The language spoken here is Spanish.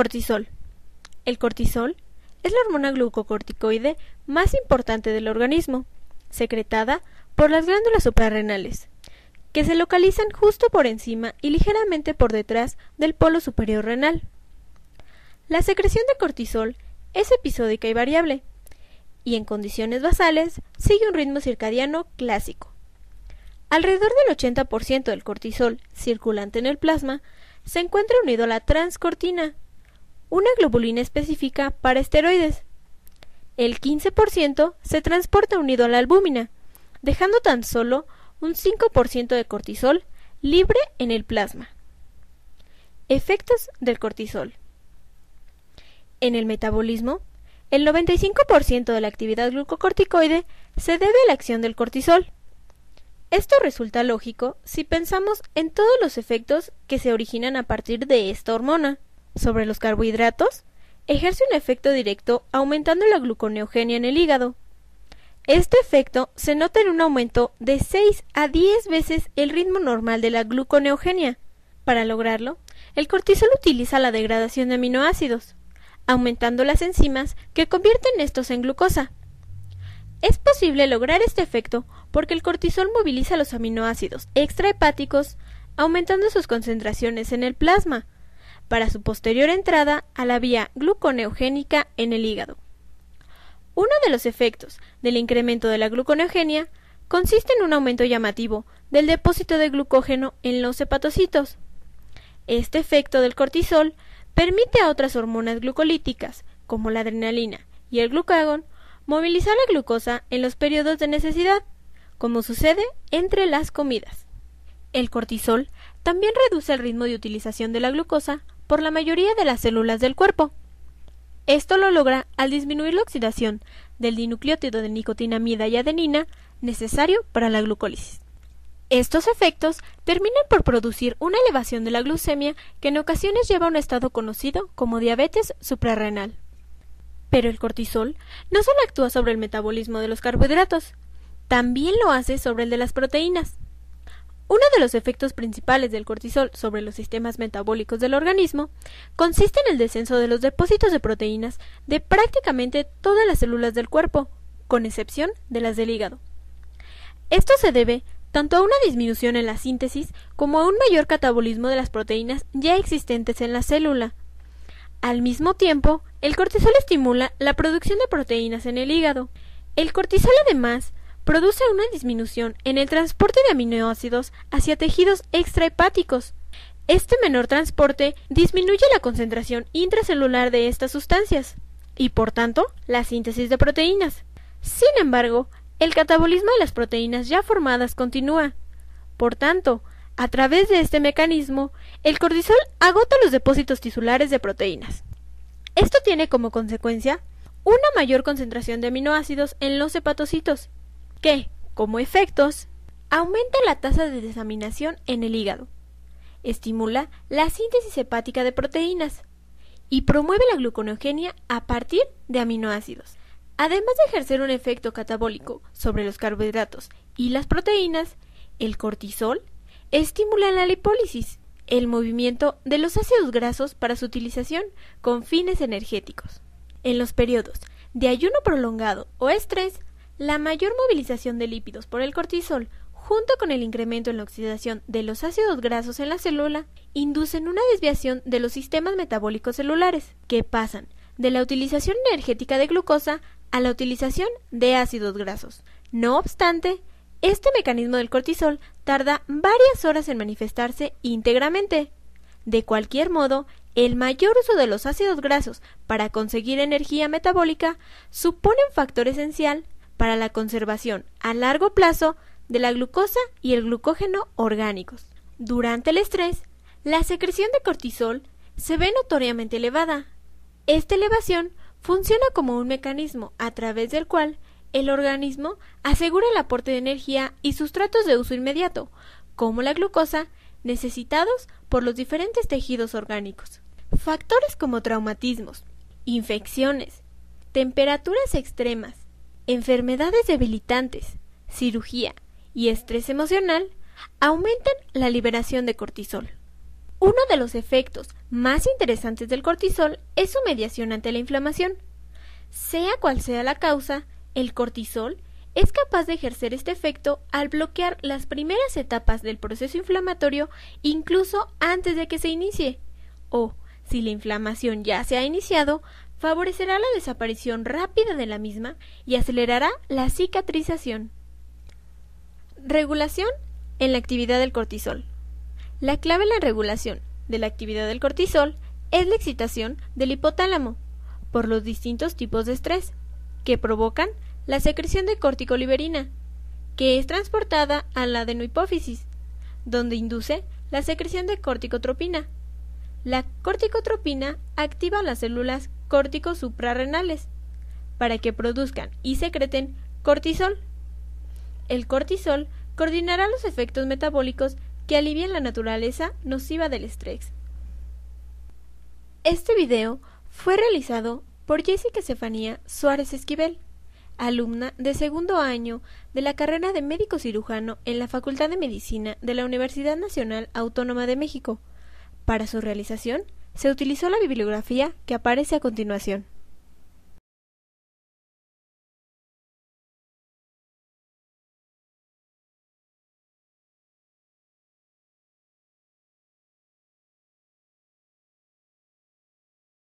Cortisol. El cortisol es la hormona glucocorticoide más importante del organismo, secretada por las glándulas suprarrenales, que se localizan justo por encima y ligeramente por detrás del polo superior renal. La secreción de cortisol es episódica y variable, y en condiciones basales sigue un ritmo circadiano clásico. Alrededor del 80% del cortisol circulante en el plasma se encuentra unido a la transcortina, una globulina específica para esteroides. El 15% se transporta unido a la albúmina, dejando tan solo un 5% de cortisol libre en el plasma. Efectos del cortisol. En el metabolismo, el 95% de la actividad glucocorticoide se debe a la acción del cortisol. Esto resulta lógico si pensamos en todos los efectos que se originan a partir de esta hormona. Sobre los carbohidratos, ejerce un efecto directo aumentando la gluconeogenia en el hígado. Este efecto se nota en un aumento de 6 a 10 veces el ritmo normal de la gluconeogenia. Para lograrlo, el cortisol utiliza la degradación de aminoácidos, aumentando las enzimas que convierten estos en glucosa. Es posible lograr este efecto porque el cortisol moviliza los aminoácidos extrahepáticos, aumentando sus concentraciones en el plasma, para su posterior entrada a la vía gluconeogénica en el hígado. Uno de los efectos del incremento de la gluconeogenia consiste en un aumento llamativo del depósito de glucógeno en los hepatocitos. Este efecto del cortisol permite a otras hormonas glucolíticas, como la adrenalina y el glucagón, movilizar la glucosa en los periodos de necesidad, como sucede entre las comidas. El cortisol también reduce el ritmo de utilización de la glucosa por la mayoría de las células del cuerpo. Esto lo logra al disminuir la oxidación del dinucleótido de nicotinamida y adenina necesario para la glucólisis. Estos efectos terminan por producir una elevación de la glucemia que en ocasiones lleva a un estado conocido como diabetes suprarrenal. Pero el cortisol no solo actúa sobre el metabolismo de los carbohidratos, también lo hace sobre el de las proteínas. Uno de los efectos principales del cortisol sobre los sistemas metabólicos del organismo consiste en el descenso de los depósitos de proteínas de prácticamente todas las células del cuerpo, con excepción de las del hígado. Esto se debe tanto a una disminución en la síntesis como a un mayor catabolismo de las proteínas ya existentes en la célula. Al mismo tiempo, el cortisol estimula la producción de proteínas en el hígado. El cortisol además produce una disminución en el transporte de aminoácidos hacia tejidos extrahepáticos. Este menor transporte disminuye la concentración intracelular de estas sustancias y, por tanto, la síntesis de proteínas. Sin embargo, el catabolismo de las proteínas ya formadas continúa. Por tanto, a través de este mecanismo, el cortisol agota los depósitos tisulares de proteínas. Esto tiene como consecuencia una mayor concentración de aminoácidos en los hepatocitos, que, como efectos, aumenta la tasa de desaminación en el hígado, estimula la síntesis hepática de proteínas y promueve la gluconeogenia a partir de aminoácidos. Además de ejercer un efecto catabólico sobre los carbohidratos y las proteínas, el cortisol estimula la lipólisis, el movimiento de los ácidos grasos para su utilización con fines energéticos. En los periodos de ayuno prolongado o estrés, la mayor movilización de lípidos por el cortisol, junto con el incremento en la oxidación de los ácidos grasos en la célula, inducen una desviación de los sistemas metabólicos celulares, que pasan de la utilización energética de glucosa a la utilización de ácidos grasos. No obstante, este mecanismo del cortisol tarda varias horas en manifestarse íntegramente. De cualquier modo, el mayor uso de los ácidos grasos para conseguir energía metabólica supone un factor esencial para la conservación a largo plazo de la glucosa y el glucógeno orgánicos. Durante el estrés, la secreción de cortisol se ve notoriamente elevada. Esta elevación funciona como un mecanismo a través del cual el organismo asegura el aporte de energía y sustratos de uso inmediato, como la glucosa, necesitados por los diferentes tejidos orgánicos. Factores como traumatismos, infecciones, temperaturas extremas, enfermedades debilitantes, cirugía y estrés emocional aumentan la liberación de cortisol. Uno de los efectos más interesantes del cortisol es su mediación ante la inflamación. Sea cual sea la causa, el cortisol es capaz de ejercer este efecto al bloquear las primeras etapas del proceso inflamatorio incluso antes de que se inicie, o, si la inflamación ya se ha iniciado, favorecerá la desaparición rápida de la misma y acelerará la cicatrización. Regulación en la actividad del cortisol. La clave en la regulación de la actividad del cortisol es la excitación del hipotálamo por los distintos tipos de estrés que provocan la secreción de corticoliberina, que es transportada a la adenohipófisis, donde induce la secreción de corticotropina. La corticotropina activa las células córtico-suprarrenales para que produzcan y secreten cortisol. El cortisol coordinará los efectos metabólicos que alivian la naturaleza nociva del estrés. Este video fue realizado por Jessica Estefanía Suárez Esquivel, alumna de segundo año de la carrera de médico cirujano en la Facultad de Medicina de la Universidad Nacional Autónoma de México. Para su realización, se utilizó la bibliografía que aparece a continuación.